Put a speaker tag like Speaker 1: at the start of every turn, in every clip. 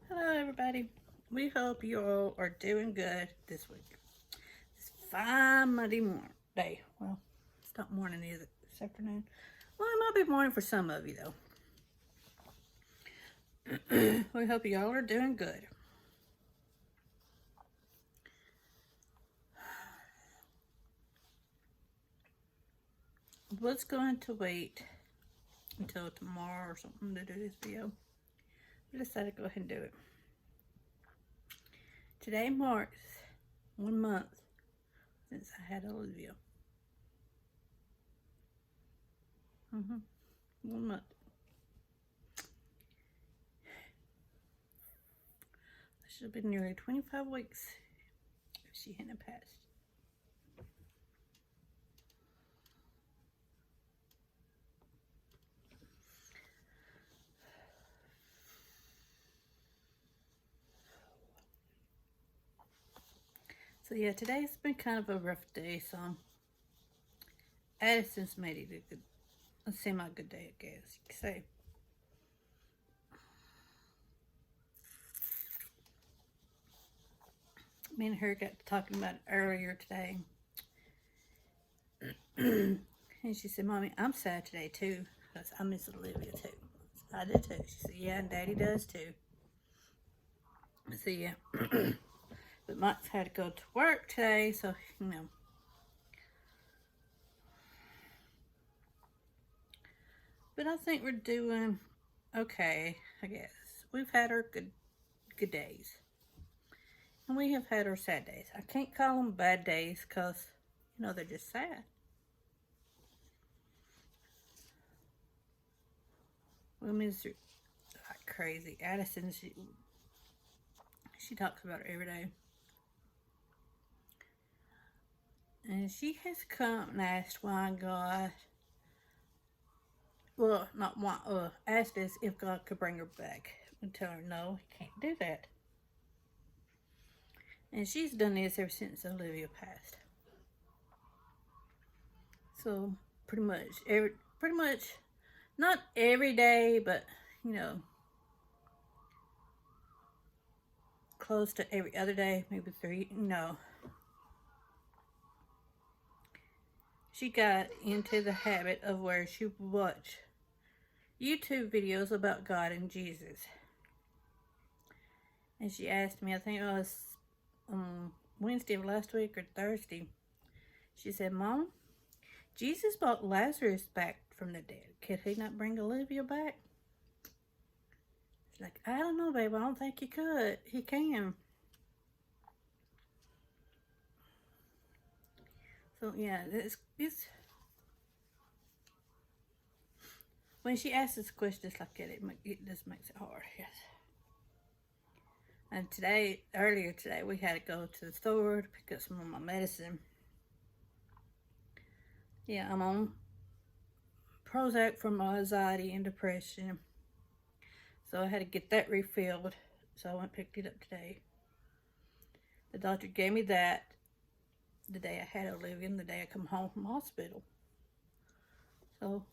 Speaker 1: Hello everybody. We hope you all are doing good this week. It's fine Monday morning day. Well, it's not morning, is it? It's afternoon. Well, it might be morning for some of you though. We hope you all are doing good. Was going to wait until tomorrow or something to do this video. I decided to go ahead and do it. Today marks 1 month since I had Olivia. 1 month. It should have been nearly 25 weeks if she hadn't passed. So yeah, today's been kind of a rough day, so Addison's made it a semi-good day, I guess you could say. Me and her got talking about it earlier today. And she said, Mommy, I'm sad today too, because I miss Olivia too. I do too. She said, yeah, and Daddy does too. I said, yeah. But Mike's had to go to work today, so, you know. But I think we're doing okay, I guess. We've had our good days. And we have had our sad days. I can't call them bad days because, you know, they're just sad. Women's like crazy. Addison, she talks about it every day. And she has come and asked why God, well, not why, asked us if God could bring her back. And tell her, no, he can't do that. And she's done this ever since Olivia passed. So pretty much, not every day, but you know, close to every other day, maybe 3. You know, she got into the habit of where she would watch YouTube videos about God and Jesus. And she asked me, I think it was Wednesday of last week or Thursday. She said, Mom, Jesus brought Lazarus back from the dead. Could he not bring Olivia back? She's like, I don't know, babe. I don't think he could. He can. So, yeah, it's when she asks this question like that, it just makes it hard, yes. And earlier today, we had to go to the store to pick up some of my medicine. Yeah, I'm on Prozac for my anxiety and depression. So I had to get that refilled. So I went and picked it up today. The doctor gave me that the day I had Olivia and the day I come home from hospital. So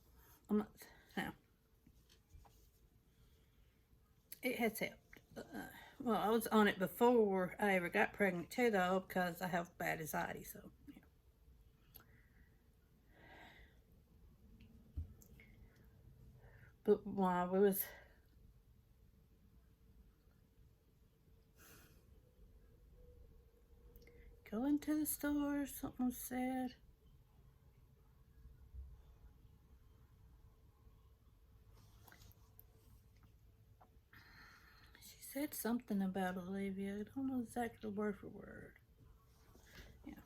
Speaker 1: I'm not, now, it has helped. Well, I was on it before I ever got pregnant too, though, because I have bad anxiety, so, yeah. But while we was going to the store, something was said. She said something about Olivia. I don't know exactly word for word. Yeah.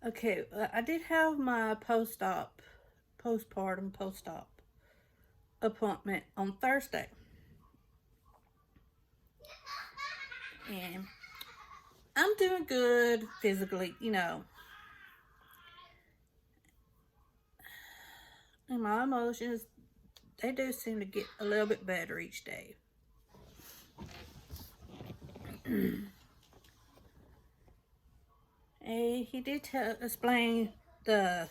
Speaker 1: Okay, I did have my postpartum post-op appointment on Thursday. And I'm doing good physically, you know. And my emotions, they do seem to get a little bit better each day. And he did explain the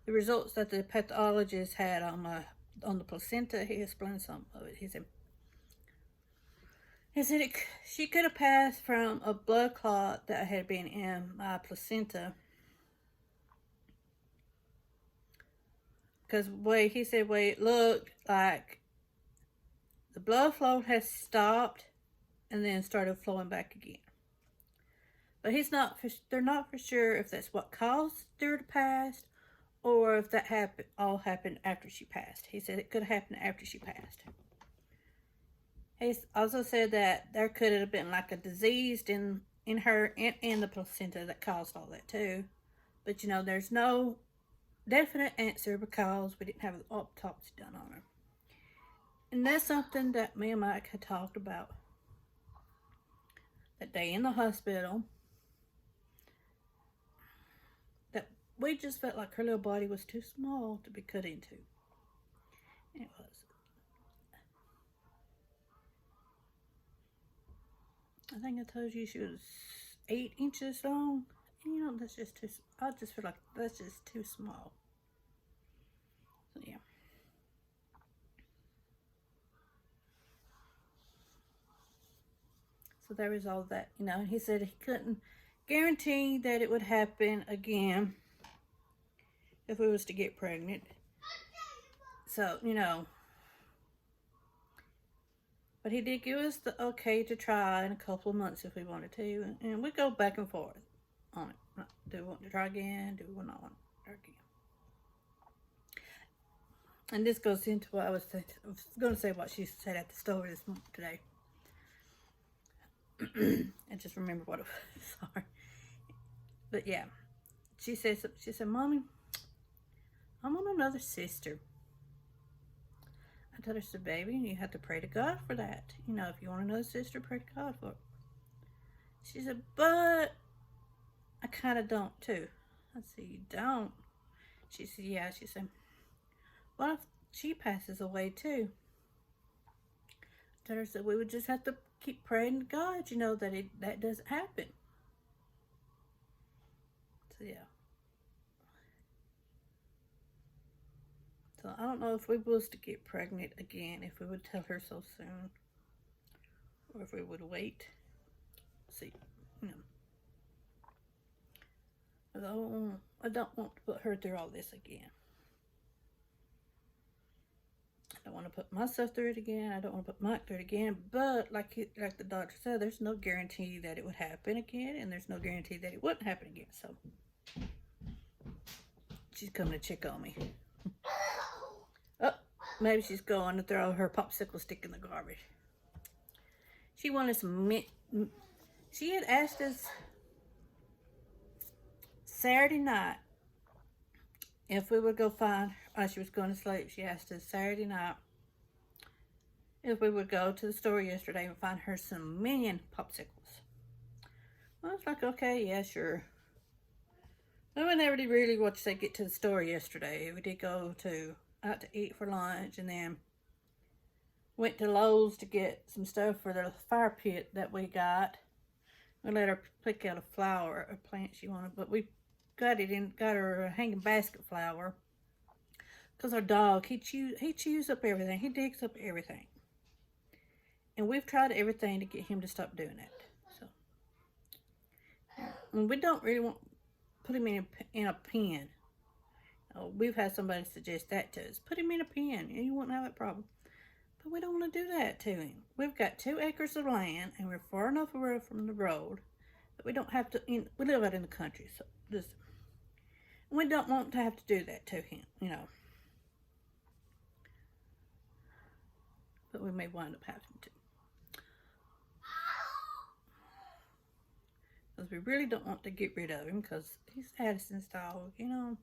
Speaker 1: results that the pathologist had on on the placenta. He explained some of it. He said she could have passed from a blood clot that had been in my placenta. Because he said, it looked like the blood flow has stopped and then started flowing back again. But they're not for sure if that's what caused her to pass or if that all happened after she passed. He said it could have happened after she passed. He also said that there could have been like a disease in her and in the placenta that caused all that too. But there's no definite answer because we didn't have an autopsy done on her. And that's something that me and Mike had talked about that day in the hospital. That we just felt like her little body was too small to be cut into. And it was. I think I told you she was 8 inches long. And, that's just too. I just feel like that's just too small. So yeah. So there was all that, he said he couldn't guarantee that it would happen again if we was to get pregnant. So, but he did give us the okay to try in a couple of months if we wanted to. And we go back and forth on it. Do we want to try again? Do we not want to try again? And this goes into what I was going to say, what she said at the store today. I just remember what it was. Sorry. But yeah, she said, Mommy, I want another sister. I told her, said, baby, you have to pray to God for that. If you want another sister, pray to God for it. She said, but I kind of don't too. I said, you don't? She said, yeah. She said, what if she passes away too? I told her, said, we would just have to keep praying to God, that doesn't happen. So yeah. So I don't know if we was to get pregnant again, if we would tell her so soon, or if we would wait. See, I don't want to put her through all this again. I don't want to put myself through it again. I don't want to put Mike through it again. But like the doctor said, there's no guarantee that it would happen again, and there's no guarantee that it wouldn't happen again. So she's coming to check on me. Oh, maybe she's going to throw her popsicle stick in the garbage. She wanted some mint. She had asked us Saturday night if we would go find, she was going to sleep. She asked us Saturday night if we would go to the store yesterday and find her some Minion popsicles. Well, I was like, okay, yeah, sure. But we never did really what you say get to the store yesterday. We did go out to eat for lunch, and then went to Lowe's to get some stuff for the fire pit that we got. We let her pick out a plant she wanted, but we got her a hanging basket flower. Because our dog, he chews up everything. He digs up everything. And we've tried everything to get him to stop doing that. So, and we don't really want to put him in a pen. We've had somebody suggest that to us. Put him in a pen, and you won't have that problem. But we don't want to do that to him. We've got 2 acres of land, and we're far enough away from the road that we don't have to. We live out in the country, so we don't want to have to do that to him, But we may wind up having to. Because we really don't want to get rid of him, because he's Addison's dog, Even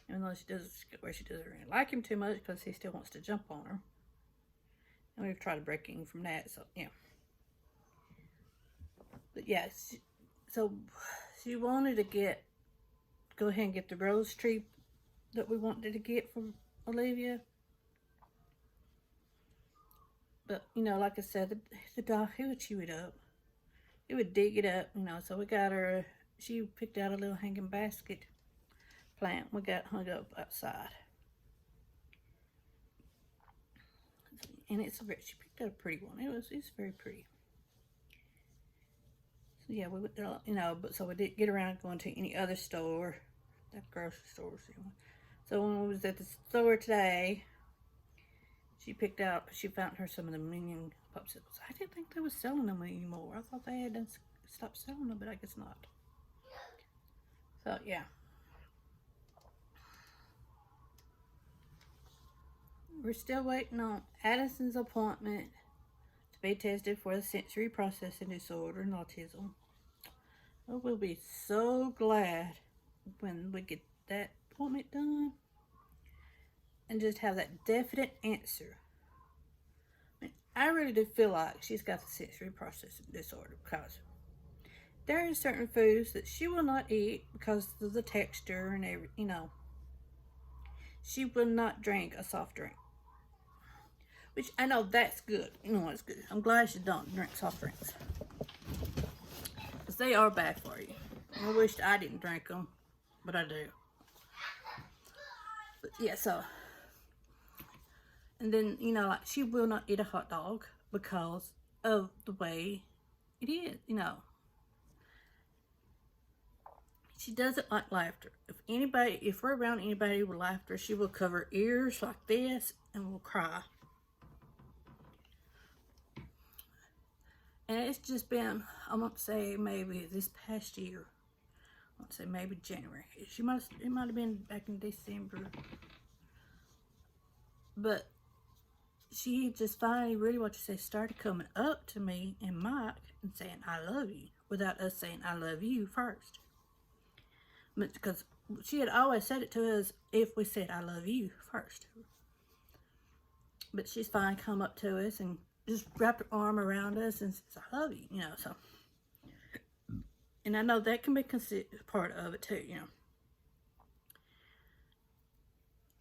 Speaker 1: though she doesn't really like him too much, because he still wants to jump on her. And we've tried to break him from that, so yeah. But yeah, so she wanted to go ahead and get the rose tree that we wanted to get from Olivia. But, like I said, the dog, he would chew it up. He would dig it up, so we got her, she picked out a little hanging basket plant we got hung up outside. And she picked out a pretty one. It's very pretty. So yeah, we went there, but so we didn't get around going to any other store, that grocery store. So when we was at the store today, she found her some of the Minion popsicles. I didn't think they were selling them anymore. I thought they had stopped selling them, but I guess not. So yeah. We're still waiting on Addison's appointment to be tested for the sensory processing disorder and autism. Oh, we'll be so glad when we get that appointment done and just have that definite answer. I really do feel like she's got the sensory processing disorder because there are certain foods that she will not eat because of the texture and everything. She will not drink a soft drink. Which I know that's good. It's good. I'm glad she don't drink soft drinks. Because they are bad for you. I wish I didn't drink them, but I do. But yeah, so. And then, like she will not eat a hot dog because of the way it is, She doesn't like laughter. If we're around anybody with laughter, she will cover her ears like this and will cry. And it's just been, I won't say maybe this past year. I won't say maybe January. It might have been back in December. But she just finally, really what you say, started coming up to me and Mike and saying, I love you, without us saying, I love you first. Because she had always said it to us if we said, I love you first. But she's finally come up to us and just wrapped her arm around us and says, I love you, so. And I know that can be considered part of it too,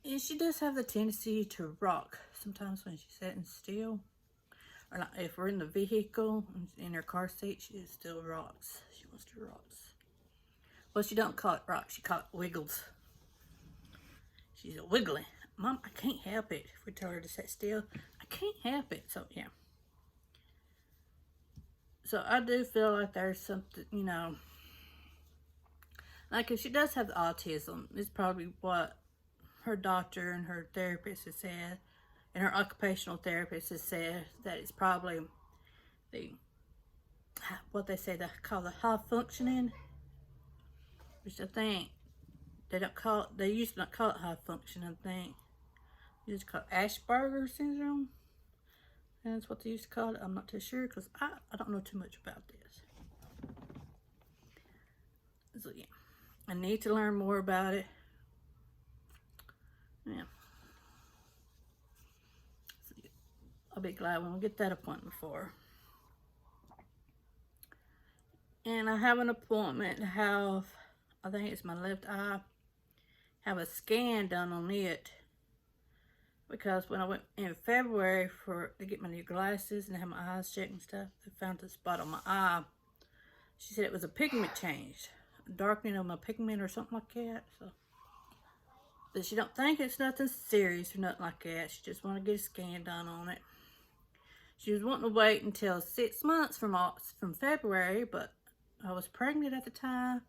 Speaker 1: And she does have the tendency to rock sometimes when she's sitting still. Or like if we're in the vehicle, in her car seat, she still rocks. She wants to rock. Well, she don't call it rock, she call it wiggles. She's a wiggly. Mom, I can't help it. If we tell her to sit still, I can't help it. So, yeah. So, I do feel like there's something, like if she does have the autism, it's probably what her doctor and her therapist has said, and her occupational therapist has said, that it's probably what they say they call the high functioning, which I think they used to not call it high function, I think. They used to call it Asperger's syndrome. And that's what they used to call it. I'm not too sure because I don't know too much about this. So yeah, I need to learn more about it. Yeah. So, yeah. I'll be glad when we get that appointment for her. And I have an appointment to have, I think it's my left eye, have a scan done on it. Because when I went in February to get my new glasses and have my eyes checked and stuff, they found a spot on my eye. She said it was a pigment change, a darkening of my pigment or something like that. So, but she don't think it's nothing serious or nothing like that. She just want to get a scan done on it. She was wanting to wait until 6 months from February, but I was pregnant at the time.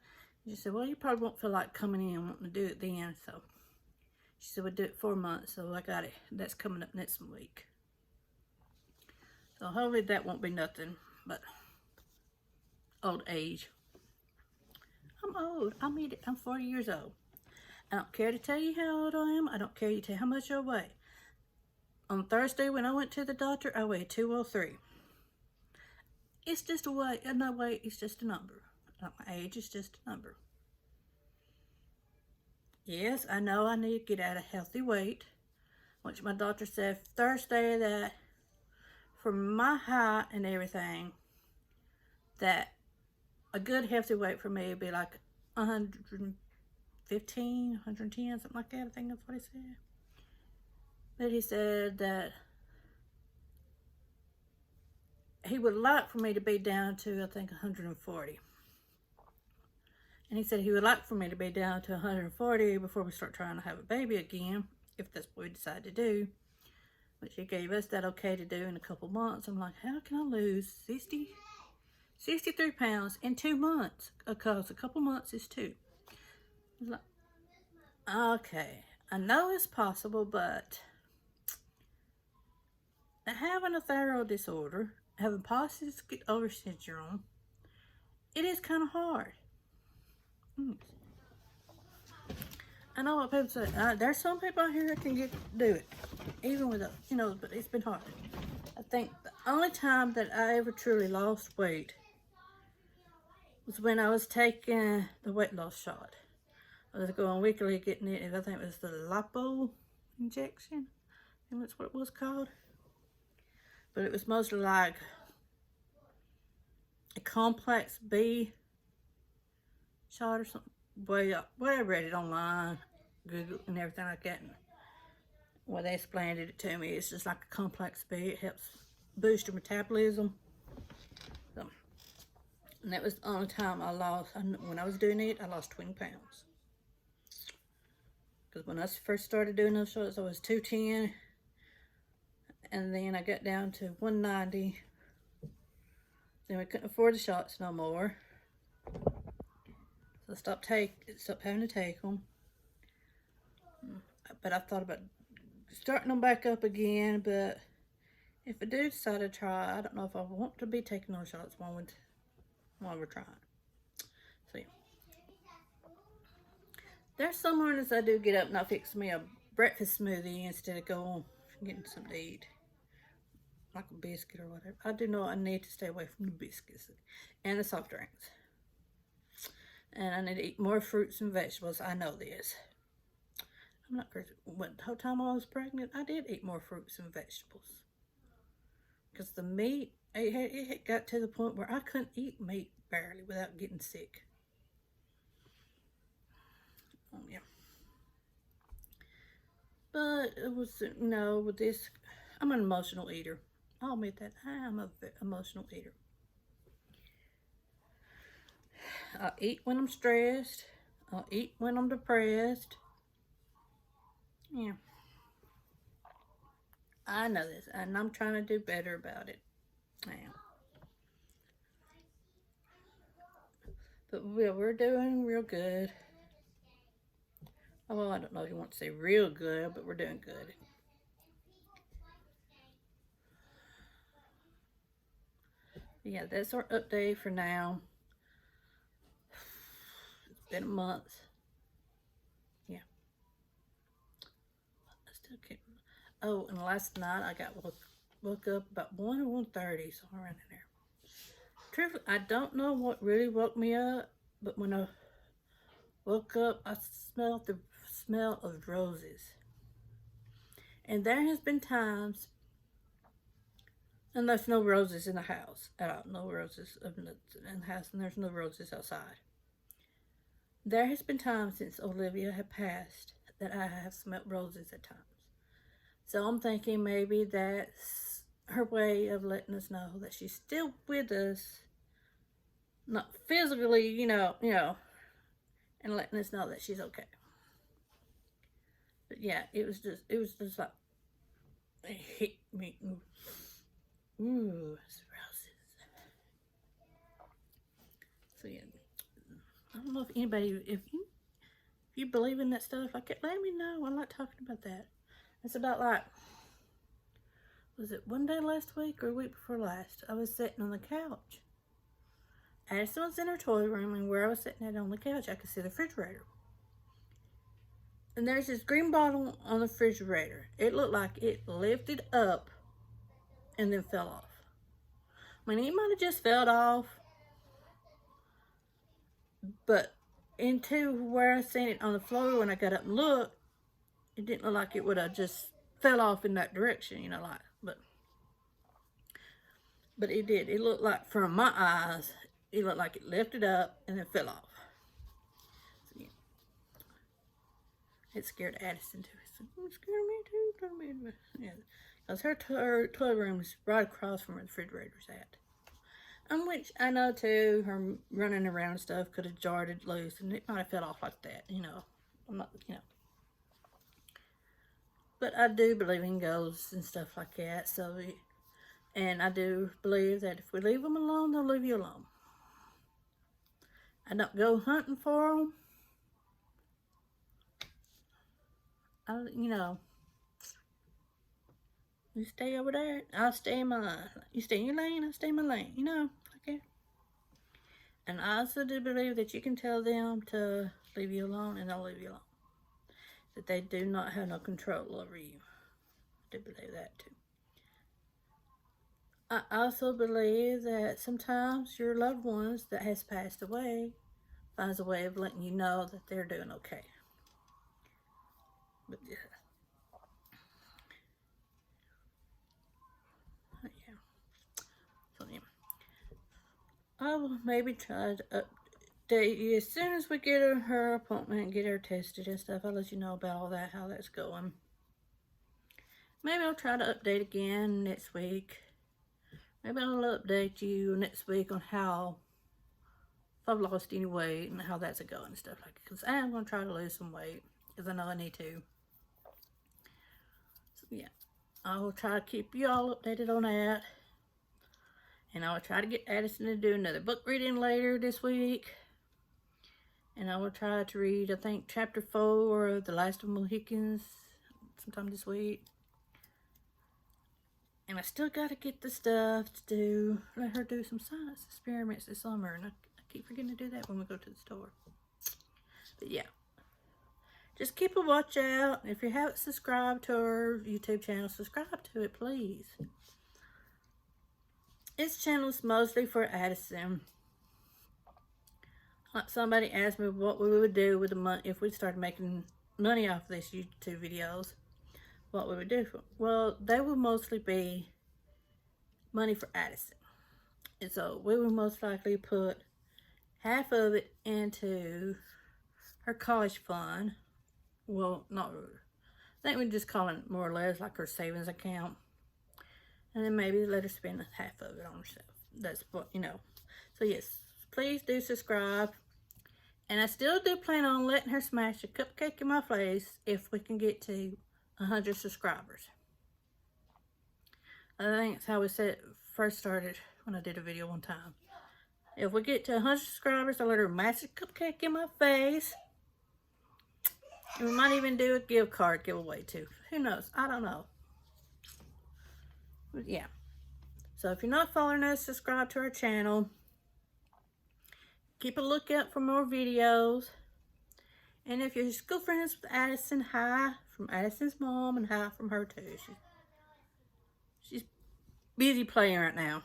Speaker 1: She said, well, you probably won't feel like coming in and wanting to do it then. So she said, we'll do it 4 months. So I got it. That's coming up next week. So hopefully that won't be nothing but old age. I'm old. I mean it. I'm 40 years old. I don't care to tell you how old I am. I don't care to tell you how much I weigh. On Thursday when I went to the doctor, I weighed 203. It's just a weight, and my weight is just a number. Not my age is just a number. Yes, I know I need to get at a healthy weight, which my doctor said Thursday that for my height and everything, that a good healthy weight for me would be like 115, 110, something like that. I think that's what he said. But he said that he would like for me to be down to, I think, 140. And he said he would like for me to be down to 140 before we start trying to have a baby again, if that's what we decide to do. but she gave us that okay to do in a couple months. I'm like, how can I lose 63 pounds in 2 months? Because a couple months is 2. Like, okay, I know it's possible, but having a thyroid disorder, having polycystic ovary syndrome, it is kind of hard. I know what people say. There's some people out here that can do it, even with but it's been hard. I think the only time that I ever truly lost weight was when I was taking the weight loss shot. I was going weekly getting it, and I think it was the lipo injection, and that's what it was called. But it was mostly like a complex B shot or something. Way I read it online, Google and everything like that. And when they explained it to me, it's just like a complex B. It helps boost your metabolism. So, and that was the only time I lost. When I was doing it, I lost 20 pounds. Because when I first started doing those shots, I was 210. And then I got down to 190. Then we couldn't afford the shots no more. So I stopped having to take them. But I thought about starting them back up again. But if I do decide to try, I don't know if I want to be taking those shots while we're trying. So yeah. There's some mornings I do get up and I fix me a breakfast smoothie instead of going getting something to eat, like a biscuit or whatever. I do know I need to stay away from the biscuits and the soft drinks. And I need to eat more fruits and vegetables. I know this. I'm not crazy. The whole time I was pregnant, I did eat more fruits and vegetables. Because the meat, it had got to the point where I couldn't eat meat barely without getting sick. Oh, yeah. But it was, with this, I'm an emotional eater. I'll admit that. I am an emotional eater. I'll eat when I'm stressed. I'll eat when I'm depressed. Yeah. I know this, and I'm trying to do better about it now. But we're doing real good. Oh, well, I don't know if you want to say real good, but we're doing good. Yeah, that's our update for now. It's been a month. Yeah. I still can't. Oh, and last night I got woke up about 1 or 1:30, somewhere around in there. Truthfully, I don't know what really woke me up, but when I woke up, I smelled the smell of roses. And there has been times, and there's no roses in the house at all. No roses in the house, and there's no roses outside. There has been times since Olivia had passed that I have smelled roses at times. So I'm thinking maybe that's her way of letting us know that she's still with us. Not physically, and letting us know that she's okay. But yeah, it was just like, it hit me. Ooh, it's roses. So yeah, I don't know if anybody, if you believe in that stuff, let me know. I like talking about that. It's about like, was it one day last week or a week before last? I was sitting on the couch. Addison was in her toy room, and where I was sitting on the couch, I could see the refrigerator. And there's this green bottle on the refrigerator. It looked like it lifted up and then fell off. I mean, it might have just fell off, but into where I seen it on the floor when I got up and looked, it didn't look like it would have just fell off in that direction, but it did. It looked like, from my eyes, it looked like it lifted up and then fell off. So, yeah. It scared Addison too. It scared me too. Yeah, because her toy room is right across from where the refrigerator's at. And which I know too, her running around and stuff could have jarred it loose and it might have fell off like that, I'm not, But I do believe in ghosts and stuff like that. So, and I do believe that if we leave them alone, they'll leave you alone. I don't go hunting for them. You know, you stay over there, I'll stay in my, you stay in your lane, I'll stay in my lane, you know, okay. And I also do believe that you can tell them to leave you alone and they'll leave you alone. That they do not have no control over you. I do believe that too. I also believe that sometimes your loved ones that has passed away finds a way of letting you know that they're doing okay. But yeah. So yeah. I will maybe try to update you as soon as we get her appointment and get her tested and stuff. I'll let you know about all that, how that's going. Maybe I'll try to update again next week. Maybe I'll update you next week on how, if I've lost any weight and how that's going and stuff like that. Because I am going to try to lose some weight because I know I need to. So yeah, I will try to keep you all updated on that. And I will try to get Addison to do another book reading later this week. And I will try to read, I think, chapter 4 of The Last of the Mohicans sometime this week. And I still got to get the stuff to do, let her do some science experiments this summer. And I keep forgetting to do that when we go to the store. But yeah. Just keep a watch out. If you haven't subscribed to our YouTube channel, subscribe to it, please. This channel is mostly for Addison. Like somebody asked me what we would do with the money if we started making money off of these YouTube videos. What we would do for them. Well, they would mostly be money for Addison. And so we would most likely put half of it into her college fund. Well, not really. I think we'd just call it more or less like her savings account. And then maybe let her spend half of it on herself. That's what, you know. So yes, please do subscribe. And I still do plan on letting her smash a cupcake in my face if we can get to 100 subscribers. I think that's how we said it first started when I did a video one time. If we get to 100 subscribers, I'll let her mash a cupcake in my face. And we might even do a gift card giveaway too. Who knows? I don't know. But yeah. So if you're not following us, subscribe to our channel. Keep a lookout for more videos. And if you're school friends with Addison, hi from Addison's mom and hi from her too. She's busy playing right now.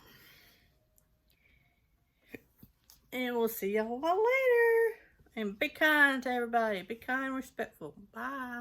Speaker 1: And we'll see y'all later. And be kind to everybody. Be kind and respectful. Bye.